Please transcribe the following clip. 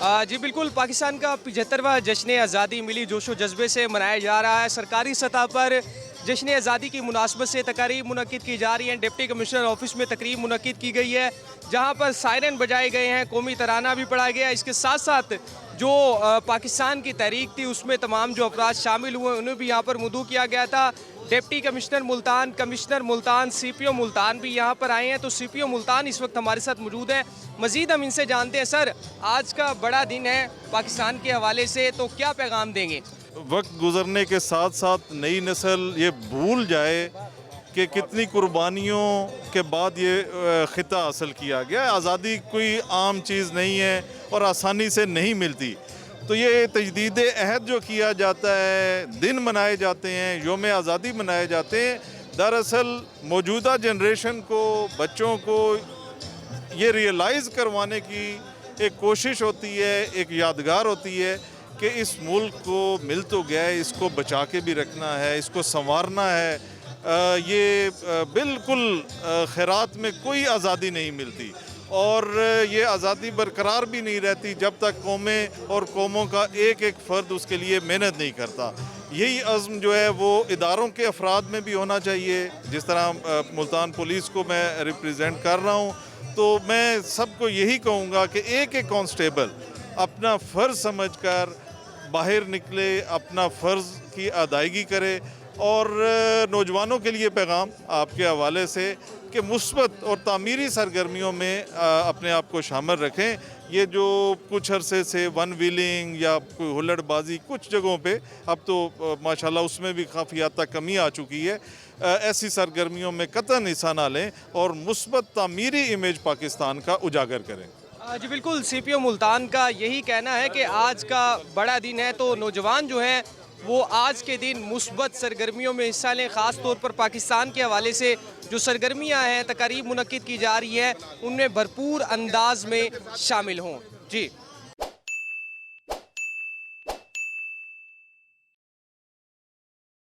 जी बिल्कुल, पाकिस्तान का 75वां जश्न आज़ादी मिली जोशो जज्बे से मनाया जा रहा है। सरकारी सतह पर जश्न आज़ादी की मुनासबत से तकारीब मुनक्किद की जा रही हैं। डिप्टी कमिश्नर ऑफिस में तकरीब मुनक्किद की गई है, जहाँ पर सायरन बजाए गए हैं, कौमी तराना भी पढ़ा गया। इसके साथ साथ जो पाकिस्तान की तहरीक थी उसमें तमाम जो अफराद शामिल हुए उन्हें भी यहाँ पर मदऊ किया गया था। Deputy commissioner Multan, commissioner Multan, CPO Multan भी यहाँ पर आए हैं। तो CPO मुल्तान इस वक्त हमारे साथ मौजूद है। मजीद हम इनसे जानते हैं। सर, आज का बड़ा दिन है पाकिस्तान के हवाले से, तो क्या पैगाम देंगे? वक्त गुजरने के साथ साथ नई नस्ल ये भूल जाए कि कितनी कुर्बानियों के बाद ये ख़िता हासिल किया गया। आज़ादी कोई आम चीज़ नहीं है और आसानी से नहीं मिलती। तो ये तजदीद अहद जो किया जाता है, दिन मनाए जाते हैं, योम आज़ादी मनाए जाते हैं, दरअसल मौजूदा जनरेशन को, बच्चों को ये रियलाइज़ करवाने की एक कोशिश होती है, एक यादगार होती है कि इस मुल्क को मिल तो गया है, इसको बचा के भी रखना है, इसको संवारना है। बिल्कुल खैरात में कोई आज़ादी नहीं मिलती और ये आज़ादी बरकरार भी नहीं रहती जब तक कौमें और कौमों का एक एक फ़र्द उसके लिए मेहनत नहीं करता। यही अज़्म जो है वो इदारों के अफराद में भी होना चाहिए। जिस तरह मुल्तान पुलिस को मैं रिप्रेजेंट कर रहा हूँ, तो मैं सबको यही कहूँगा कि एक एक कांस्टेबल अपना फ़र्ज़ समझकर बाहर निकले, अपना फ़र्ज़ की अदायगी करे। और नौजवानों के लिए पैगाम आपके हवाले से कि मुस्बत और तामीरी सरगर्मियों में अपने आप को शामिल रखें। ये जो कुछ अरसे से वन व्हीलिंग या कोई हुल्लड़बाजी कुछ जगहों पे, अब तो माशाल्लाह उसमें भी काफ़ी हद तक कमी आ चुकी है। ऐसी सरगर्मियों में कतई हिस्सा ना लें और मुस्बत तामीरी इमेज पाकिस्तान का उजागर करें। जी बिल्कुल, CPO मुल्तान का यही कहना है कि आज का बड़ा दिन है, तो नौजवान जो हैं वो आज के दिन मुस्बत सरगर्मियों में हिस्सा लें। ख़ास तौर पर पाकिस्तान के हवाले से जो सरगर्मियाँ हैं, तकारीब मुनक्किद की जा रही है, उनमें भरपूर अंदाज में शामिल हों। जी।